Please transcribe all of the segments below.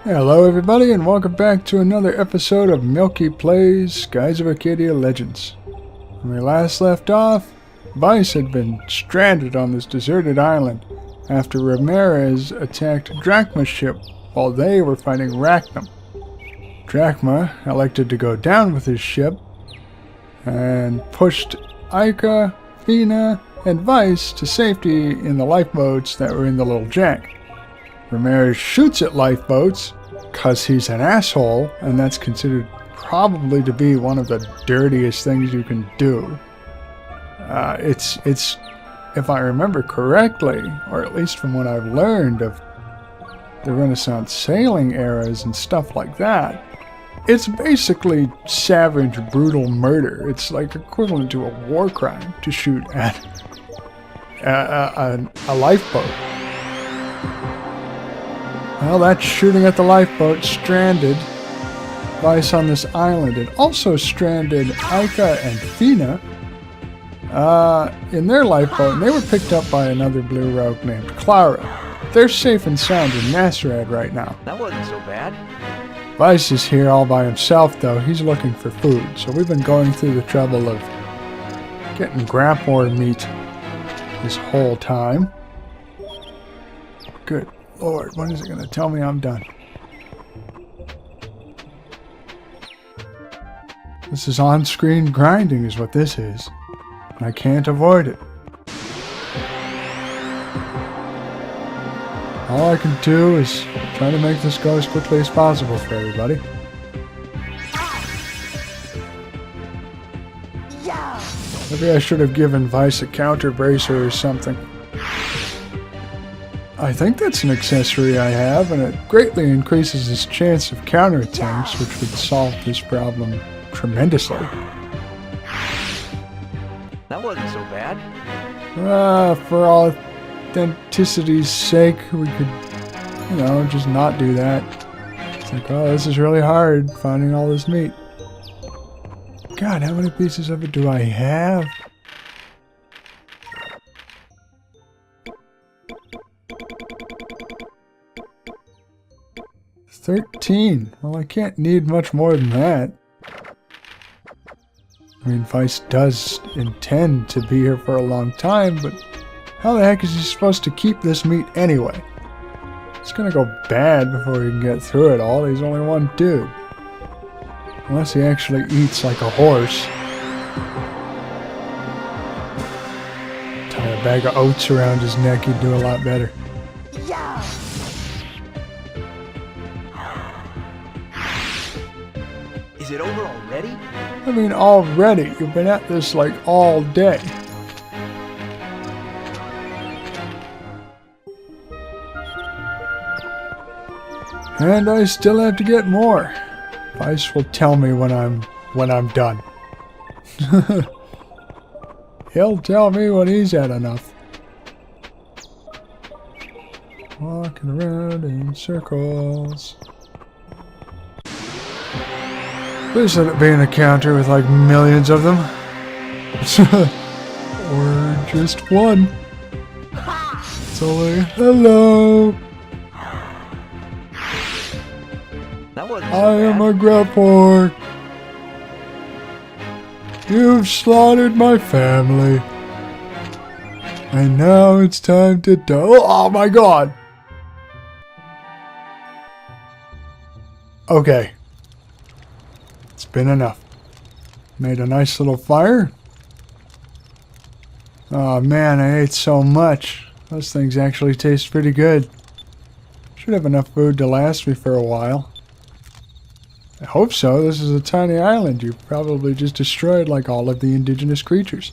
Hello everybody and welcome back to another episode of Milkie Plays Skies of Arcadia Legends. When we last left off, Vice had been stranded on this deserted island after Ramirez attacked Drachma's ship while they were fighting Rachnum. Drachma elected to go down with his ship and pushed Ica, Fina, and Vice to safety in the lifeboats that were in the little jack. Ramirez shoots at lifeboats because he's an asshole, and that's considered probably to be one of the dirtiest things you can do. It's if I remember correctly, or at least from what I've learned of the Renaissance sailing eras and stuff like that, it's basically savage, brutal murder. It's like equivalent to a war crime to shoot at a lifeboat. Well, that's shooting at the lifeboat stranded Vice on this island. It also stranded Ica and Fina in their lifeboat, and they were picked up by another blue rogue named Clara. They're safe and sound in Nasserad right now. That wasn't so bad. Vice is here all by himself, though. He's looking for food, so we've been going through the trouble of getting Grappor meat this whole time. Good Lord, when is it going to tell me I'm done? This is on-screen grinding is what this is. I can't avoid it. All I can do is try to make this go as quickly as possible for everybody. Maybe I should have given Vice a counter bracer or something. I think that's an accessory I have, and it greatly increases his chance of counterattacks, which would solve this problem tremendously. That wasn't so bad. For authenticity's sake, we could, just not do that. It's like, oh, this is really hard, finding all this meat. God, how many pieces of it do I have? 13. Well, I can't need much more than that. I mean, Vice does intend to be here for a long time, but how the heck is he supposed to keep this meat anyway? It's gonna go bad before he can get through it all. He's only one dude. Unless he actually eats like a horse. Tie a bag of oats around his neck, he'd do a lot better. Is it over already? I mean, already. You've been at this like all day. And I still have to get more. Vice will tell me when I'm done. He'll tell me when he's had enough. Walking around in circles. Please let it be an encounter with like millions of them. Or just one. It's only, hello. That wasn't so I am a Grappor. You've slaughtered my family. And now it's time to die. Oh my god. Okay. It's been enough. Made a nice little fire. Oh man, I ate so much. Those things actually taste pretty good. Should have enough food to last me for a while. I hope so. This is a tiny island. You probably just destroyed like all of the indigenous creatures.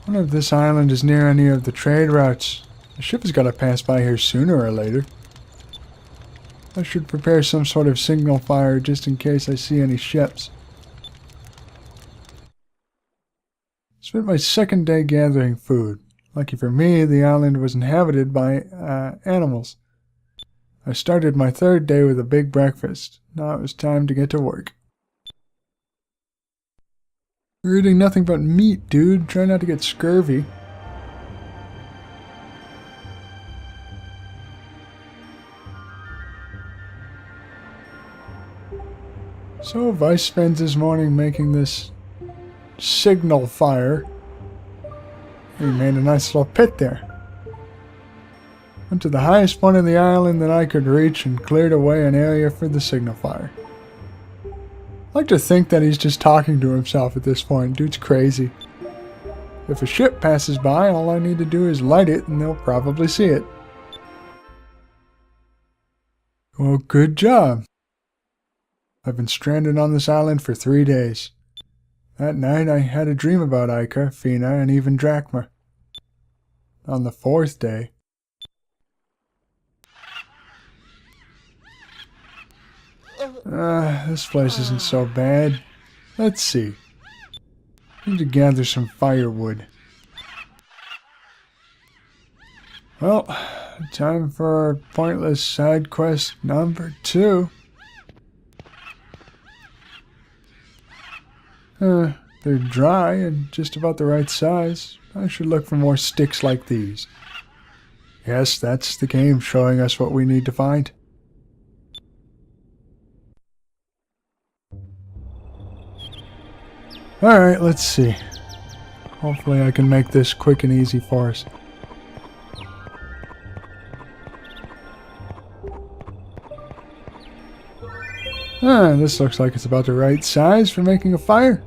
I wonder if this island is near any of the trade routes. The ship has got to pass by here sooner or later. I should prepare some sort of signal fire just in case I see any ships. Spent my second day gathering food. Lucky for me, the island was inhabited by animals. I started my third day with a big breakfast. Now it was time to get to work. You're eating nothing but meat, dude. Try not to get scurvy. So Vice spends his morning making this signal fire. He made a nice little pit there. Went to the highest point of the island that I could reach and cleared away an area for the signal fire. I like to think that he's just talking to himself at this point. Dude's crazy. If a ship passes by, all I need to do is light it and they'll probably see it. Well, good job. I've been stranded on this island for 3 days. That night I had a dream about Ica, Fina, and even Drachma. On the 4th day... this place isn't so bad. Let's see. Need to gather some firewood. Well, time for pointless side quest number 2. They're dry and just about the right size. I should look for more sticks like these. Yes, that's the game showing us what we need to find. Alright, let's see. Hopefully I can make this quick and easy for us. This looks like it's about the right size for making a fire.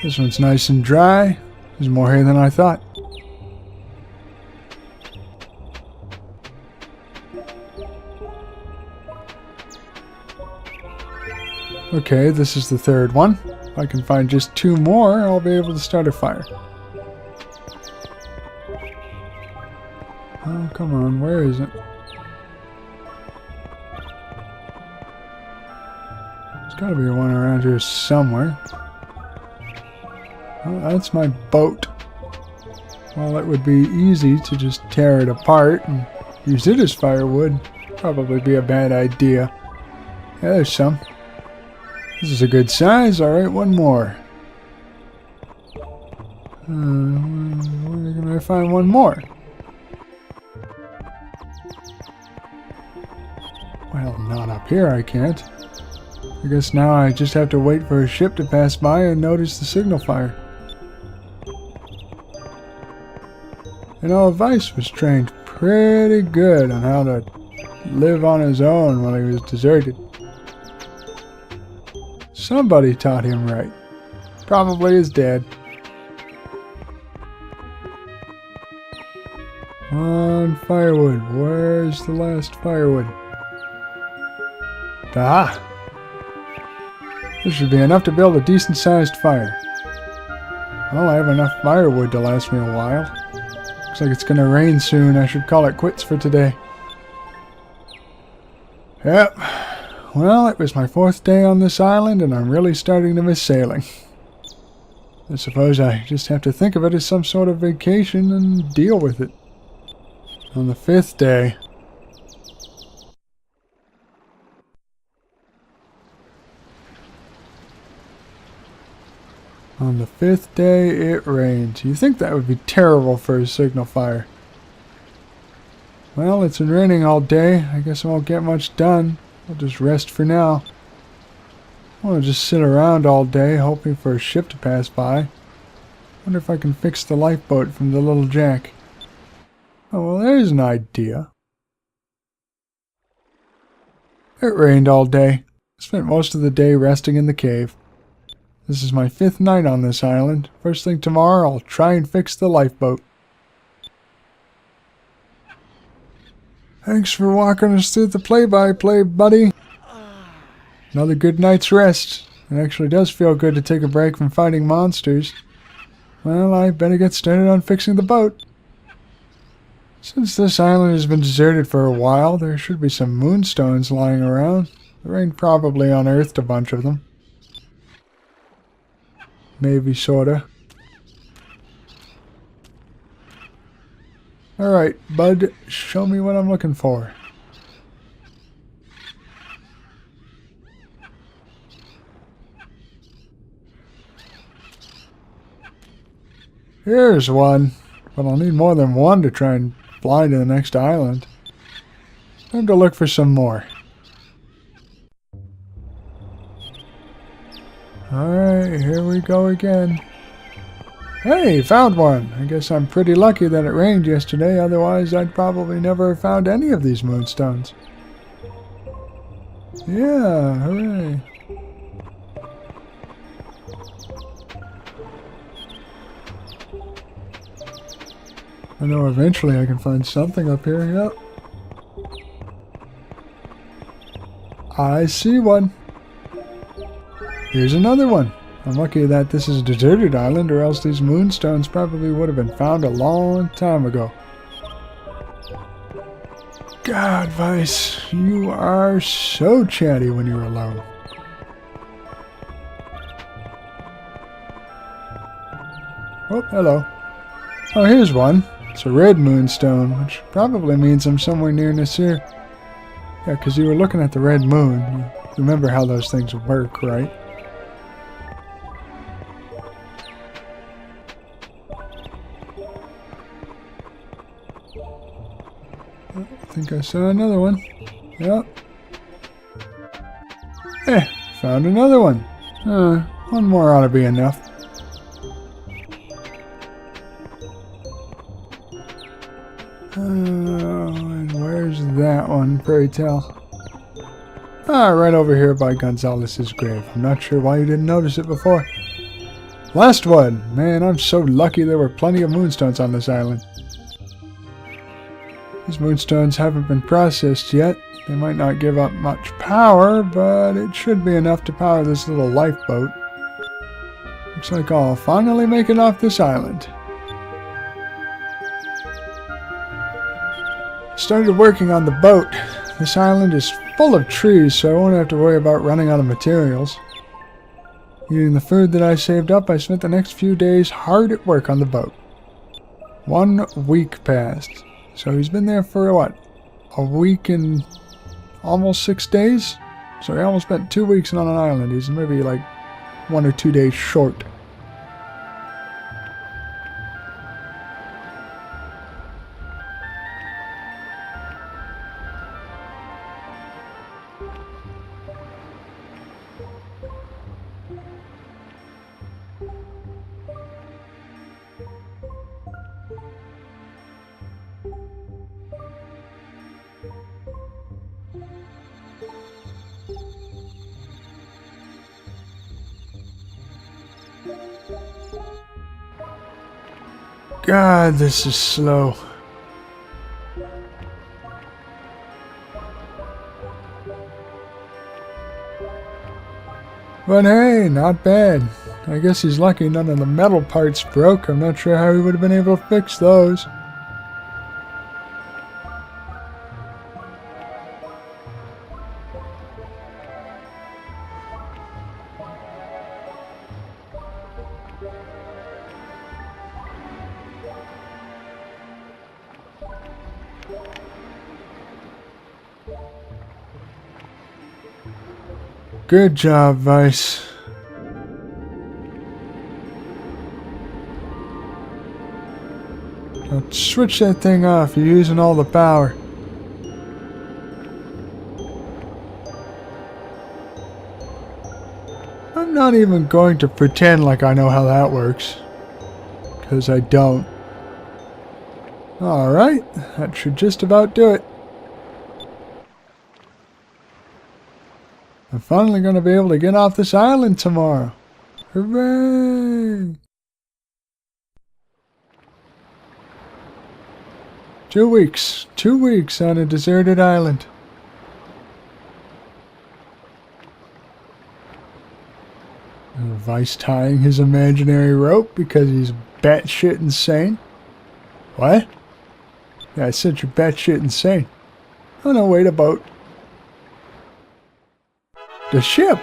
This one's nice and dry. There's more here than I thought. Okay, this is the 3rd one. If I can find just 2 more, I'll be able to start a fire. Oh, come on, where is it? There's gotta be one around here somewhere. Oh, that's my boat. Well, it would be easy to just tear it apart and use it as firewood. Probably be a bad idea. Yeah, there's some. This is a good size. Alright, one more. Where can I find one more? Well, not up here I can't. I guess now I just have to wait for a ship to pass by and notice the signal fire. You know, Vice was trained pretty good on how to live on his own while he was deserted. Somebody taught him right. Probably his dad. On firewood. Where's the last firewood? Ah! This should be enough to build a decent-sized fire. Well, I have enough firewood to last me a while. Looks like it's gonna rain soon. I should call it quits for today. Yep. Well, it was my 4th day on this island, and I'm really starting to miss sailing. I suppose I just have to think of it as some sort of vacation and deal with it. On the 5th day... On the 5th day, it rained. You'd think that would be terrible for a signal fire. Well, it's been raining all day. I guess I won't get much done. I'll just rest for now. I want to just sit around all day, hoping for a ship to pass by. Wonder if I can fix the lifeboat from the little jack. Oh, well, there's an idea. It rained all day. I spent most of the day resting in the cave. This is my 5th night on this island. First thing tomorrow, I'll try and fix the lifeboat. Thanks for walking us through the play-by-play, buddy. Another good night's rest. It actually does feel good to take a break from fighting monsters. Well, I better get started on fixing the boat. Since this island has been deserted for a while, there should be some moonstones lying around. The rain probably unearthed a bunch of them. Maybe, sorta. Alright, bud, show me what I'm looking for. Here's one, but I'll need more than one to try and fly to the next island. Time to look for some more. Alright, here we go again. Hey, found one! I guess I'm pretty lucky that it rained yesterday, otherwise I'd probably never have found any of these moonstones. Yeah, hooray. I know eventually I can find something up here, yep. I see one. Here's another one. I'm lucky that this is a deserted island, or else these moonstones probably would have been found a long time ago. God, Vice, you are so chatty when you're alone. Oh, hello. Oh, here's one. It's a red moonstone, which probably means I'm somewhere near Nasir. Yeah, because you were looking at the red moon. You remember how those things work, right? I think I saw another one. Yep. Found another one. One more ought to be enough. And where's that one, pray tell? Right over here by Gonzalez's grave. I'm not sure why you didn't notice it before. Last one! Man, I'm so lucky there were plenty of moonstones on this island. These moonstones haven't been processed yet. They might not give up much power, but it should be enough to power this little lifeboat. Looks like I'll finally make it off this island. Started working on the boat. This island is full of trees, so I won't have to worry about running out of materials. Eating the food that I saved up, I spent the next few days hard at work on the boat. 1 week passed. So he's been there for, what, a week and almost 6 days? So he almost spent 2 weeks on an island. He's maybe like 1 or 2 days short. God, this is slow. But hey, not bad. I guess he's lucky none of the metal parts broke. I'm not sure how he would have been able to fix those. Good job, Vice. Now switch that thing off. You're using all the power. I'm not even going to pretend like I know how that works. Because I don't. Alright, that should just about do it. I'm finally going to be able to get off this island tomorrow. Hooray! 2 weeks. 2 weeks on a deserted island. Vice tying his imaginary rope because he's batshit insane. What? Yeah, I said you're batshit insane. Oh no, wait, a boat. The ship!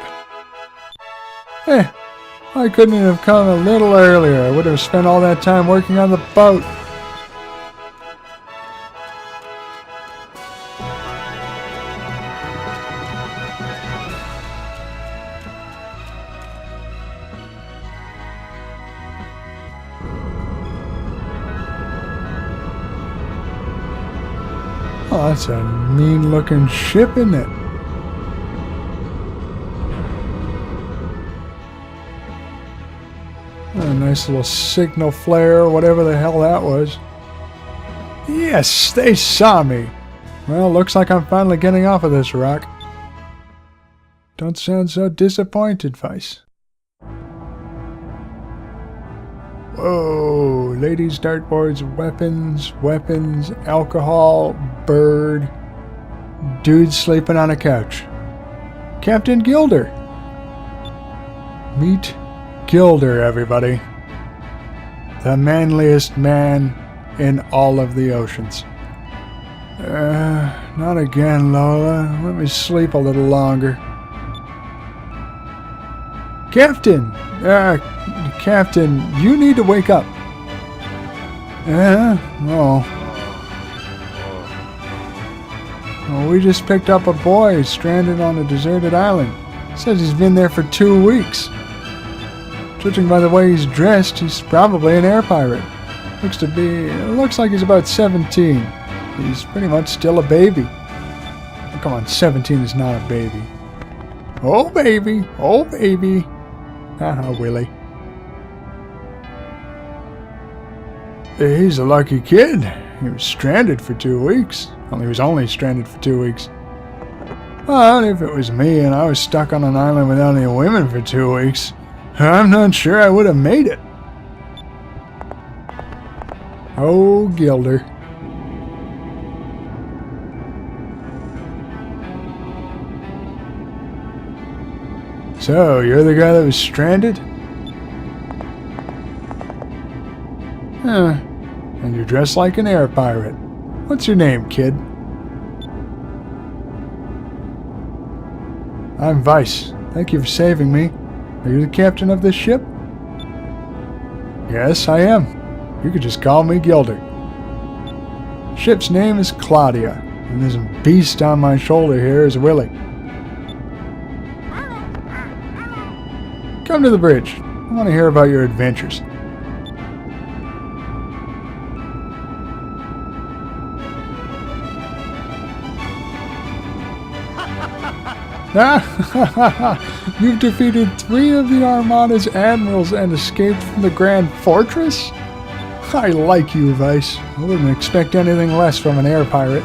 I couldn't have come a little earlier. I would have spent all that time working on the boat. Oh, that's a mean-looking ship, isn't it? A nice little signal flare, or whatever the hell that was. Yes, they saw me. Well, looks like I'm finally getting off of this rock. Don't sound so disappointed, Vice. Whoa, ladies, dartboards, weapons, alcohol, bird, dude sleeping on a couch. Captain Gelder. Meet Gelder, everybody. The manliest man in all of the oceans. Not again, Lola. Let me sleep a little longer. Captain! Captain, you need to wake up. Oh. Well, we just picked up a boy stranded on a deserted island. Says he's been there for 2 weeks. Judging by the way he's dressed, he's probably an air pirate. Looks like he's about 17. He's pretty much still a baby. Oh, come on, 17 is not a baby. Oh, baby. Oh, baby. Haha, Willy. He's a lucky kid. He was stranded for 2 weeks. Well, he was only stranded for 2 weeks. But if it was me and I was stuck on an island without any women for 2 weeks, I'm not sure I would have made it. Oh, Gelder. So, you're the guy that was stranded? And you're dressed like an air pirate. What's your name, kid? I'm Vice. Thank you for saving me. Are you the captain of this ship? Yes, I am. You could just call me Gelder. Ship's name is Claudia, and this beast on my shoulder here is Willy. Come to the bridge. I want to hear about your adventures. You've defeated 3 of the Armada's admirals and escaped from the Grand Fortress? I like you, Vice. I wouldn't expect anything less from an air pirate.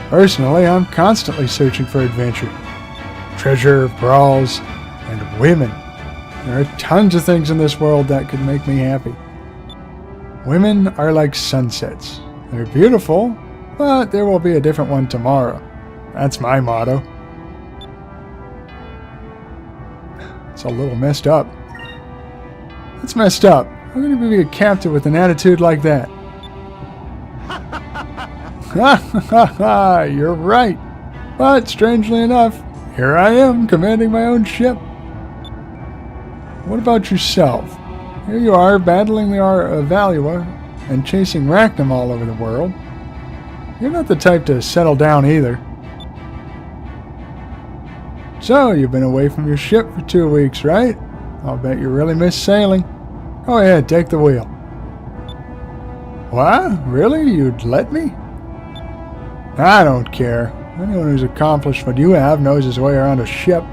Personally, I'm constantly searching for adventure. Treasure, brawls, and women. There are tons of things in this world that could make me happy. Women are like sunsets. They're beautiful, but there will be a different one tomorrow. That's my motto. It's a little messed up. It's messed up. How can you be a captain with an attitude like that? You're right. But strangely enough, here I am commanding my own ship. What about yourself? Here you are battling the Valua and chasing Rachnum all over the world. You're not the type to settle down either. So, you've been away from your ship for 2 weeks, right? I'll bet you really miss sailing. Go ahead, take the wheel. What? Really? You'd let me? I don't care. Anyone who's accomplished what you have knows his way around a ship.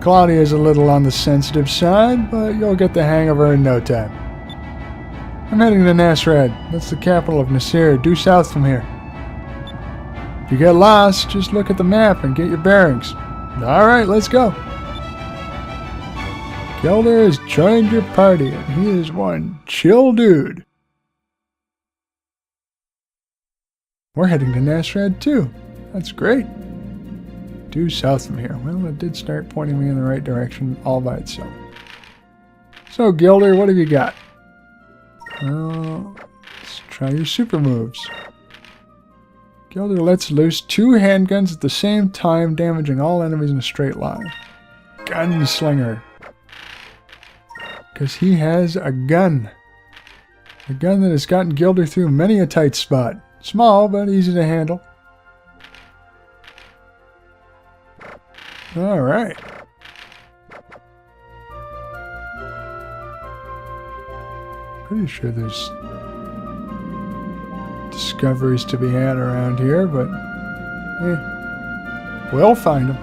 Claudia is a little on the sensitive side, but you'll get the hang of her in no time. I'm heading to Nasrad. That's the capital of Nasir, due south from here. If you get lost, just look at the map and get your bearings. Alright, let's go. Gelder has joined your party, and he is one chill dude. We're heading to Nasrad too. That's great. Due south from here. Well, it did start pointing me in the right direction all by itself. So, Gelder, what have you got? Let's try your super moves. Gelder lets loose 2 handguns at the same time, damaging all enemies in a straight line. Gunslinger. Because he has a gun. A gun that has gotten Gelder through many a tight spot. Small, but easy to handle. Alright. Pretty sure there's discoveries to be had around here, but we'll find them.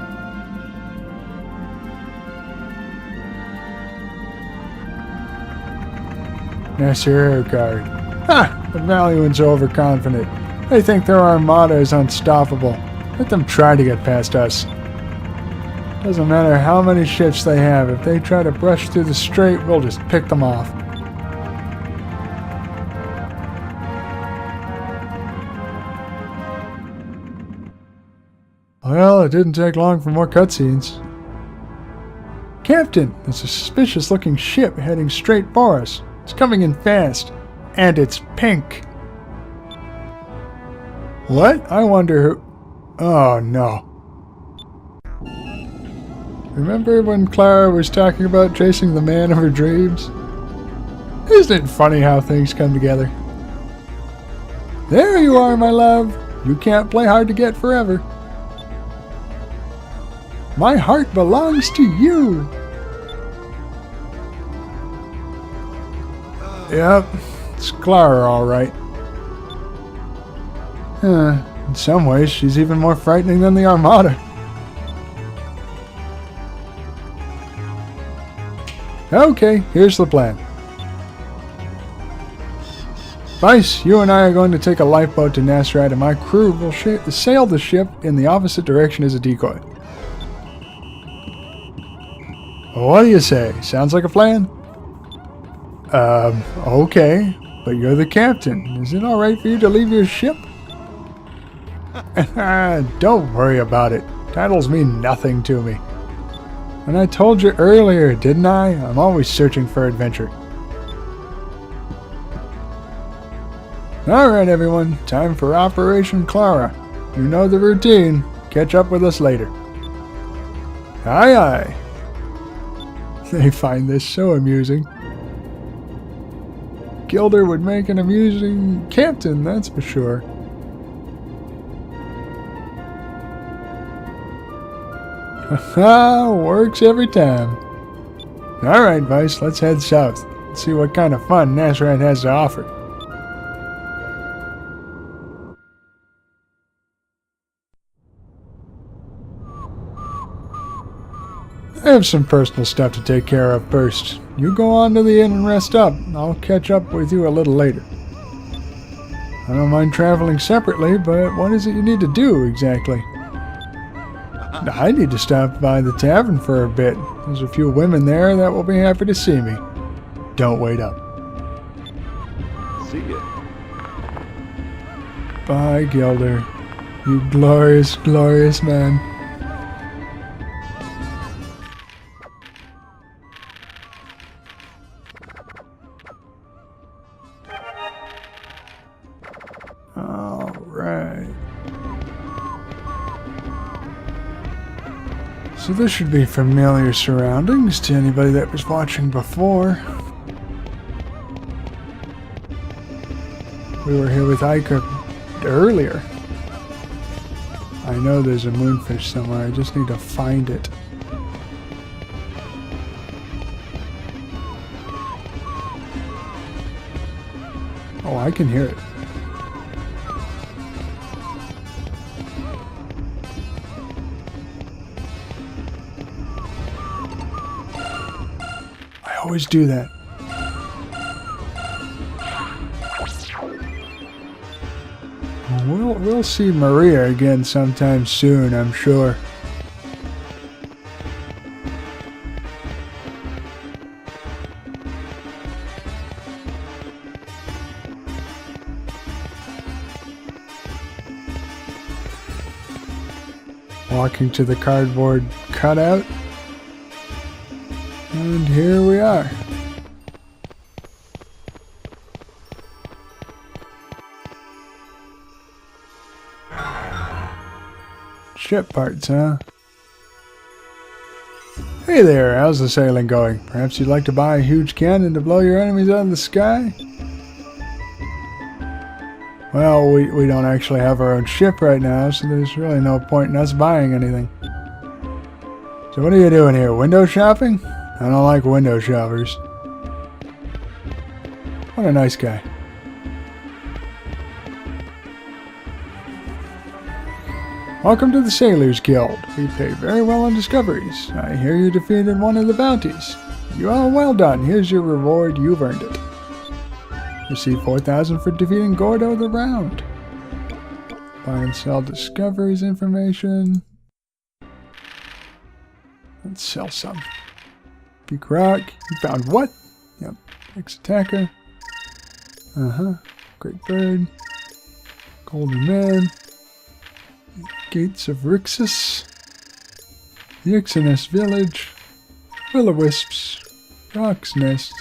That's your air guard. Ha! The Valuans are overconfident. They think their armada is unstoppable. Let them try to get past us. Doesn't matter how many ships they have. If they try to brush through the strait, we'll just pick them off. Well, it didn't take long for more cutscenes. Captain, there's a suspicious-looking ship heading straight for us. It's coming in fast. And it's pink. What? I wonder who... Oh, no. Remember when Clara was talking about chasing the man of her dreams? Isn't it funny how things come together? There you are, my love. You can't play hard to get forever. My heart belongs to you. Yep, it's Clara, all right. In some ways, she's even more frightening than the Armada. Okay, here's the plan. Vice, you and I are going to take a lifeboat to Nasrat, and my crew will sail the ship in the opposite direction as a decoy. What do you say? Sounds like a plan? Okay, but you're the captain. Is it alright for you to leave your ship? Don't worry about it. Titles mean nothing to me. And I told you earlier, didn't I? I'm always searching for adventure. Alright everyone, time for Operation Clara. You know the routine. Catch up with us later. Aye aye. They find this so amusing. Gelder would make an amusing captain, that's for sure. Haha, works every time. Alright, Vice, let's head south. Let's see what kind of fun Nasrat has to offer. I have some personal stuff to take care of first. You go on to the inn and rest up. I'll catch up with you a little later. I don't mind traveling separately, but what is it you need to do exactly? I need to stop by the tavern for a bit. There's a few women there that will be happy to see me. Don't wait up. See ya. Bye, Gelder. You glorious, glorious man. So this should be familiar surroundings to anybody that was watching before. We were here with Ica earlier. I know there's a moonfish somewhere, I just need to find it. Oh, I can hear it. Always do that. We'll see Maria again sometime soon, I'm sure. Walking to the cardboard cutout. And here we are. Ship parts, huh? Hey there, how's the sailing going? Perhaps you'd like to buy a huge cannon to blow your enemies out of the sky? Well, we don't actually have our own ship right now, so there's really no point in us buying anything. So what are you doing here, window shopping? I don't like window shoppers. What a nice guy. Welcome to the Sailors Guild. We pay very well on discoveries. I hear you defeated one of the bounties. You are well done. Here's your reward. You've earned it. Receive 4,000 for defeating Gordo the Round. Buy and sell discoveries information. Let's sell some. Peak Rock. You found what? Yep. Ex-attacker. Great Bird. Golden Man. Gates of Rixus. The Ixinus Village. Will-o-wisps. Rock's Nest.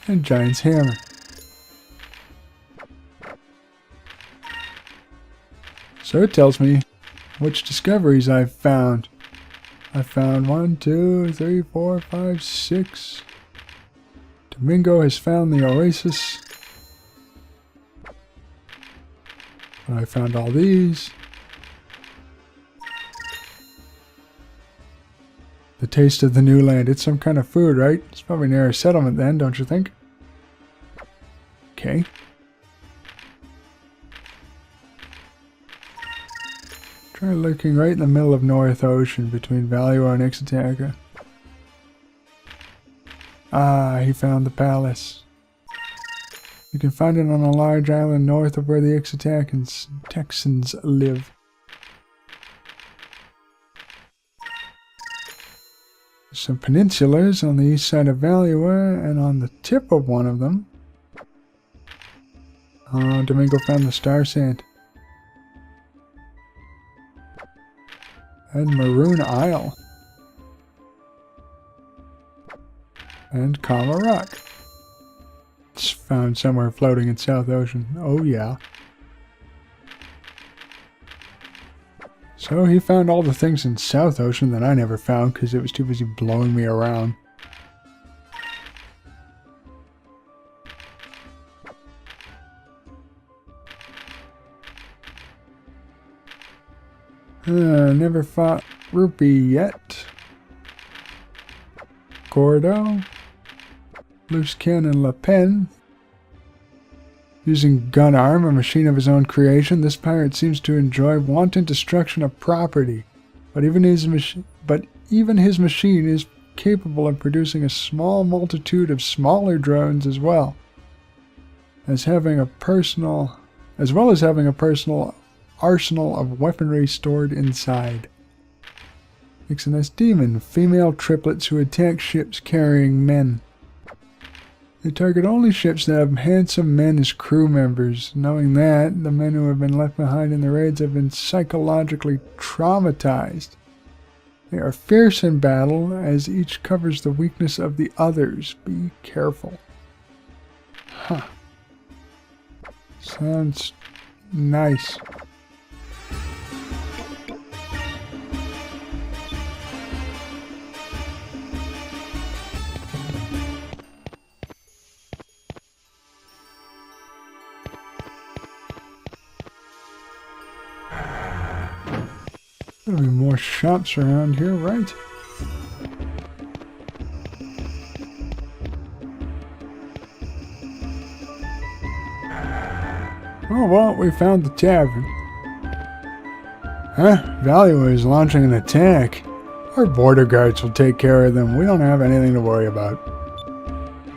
And Giant's Hammer. So it tells me which discoveries I've found. I found 1, 2, 3, 4, 5, 6. Domingo has found the Oasis. But I found all these. The taste of the new land. It's some kind of food, right? It's probably near a settlement then, don't you think? Okay. Try looking right in the middle of North Ocean between Valuar and Ixitaka. Ah, he found the palace. You can find it on a large island north of where the Ixitacans Texans live. Some peninsulas on the east side of Valuar, and on the tip of one of them, Domingo found the Star Sand. And Maroon Isle. And Kama Rock. It's found somewhere floating in South Ocean. Oh yeah. So he found all the things in South Ocean that I never found because it was too busy blowing me around. Never fought Rupee yet. Gordo. Loose Cannon Le Pen. Using gun arm, a machine of his own creation, this pirate seems to enjoy wanton destruction of property. But even his machine is capable of producing a small multitude of smaller drones as well as having a personal arsenal of weaponry stored inside. Ixinus Demon, female triplets who attack ships carrying men. They target only ships that have handsome men as crew members. Knowing that, the men who have been left behind in the raids have been psychologically traumatized. They are fierce in battle, as each covers the weakness of the others. Be careful. Huh. Sounds nice. There'll be more shops around here, right? Oh, well, we found the tavern. Huh? Valuar is launching an attack. Our border guards will take care of them. We don't have anything to worry about.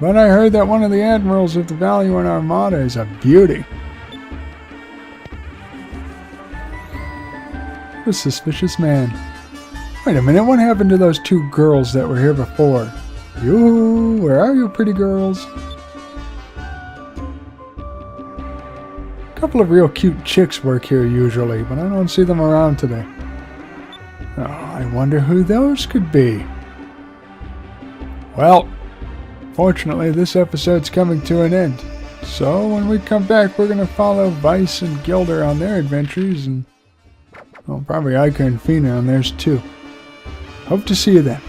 But I heard that one of the admirals of the Valuar Armada is a beauty. A suspicious man. Wait a minute, what happened to those two girls that were here before? Yoo-hoo, where are you, pretty girls? A couple of real cute chicks work here usually, but I don't see them around today. Oh, I wonder who those could be. Well, fortunately this episode's coming to an end. So when we come back, we're going to follow Vice and Gelder on their adventures, and well, probably Ica and Fina on theirs too. Hope to see you then.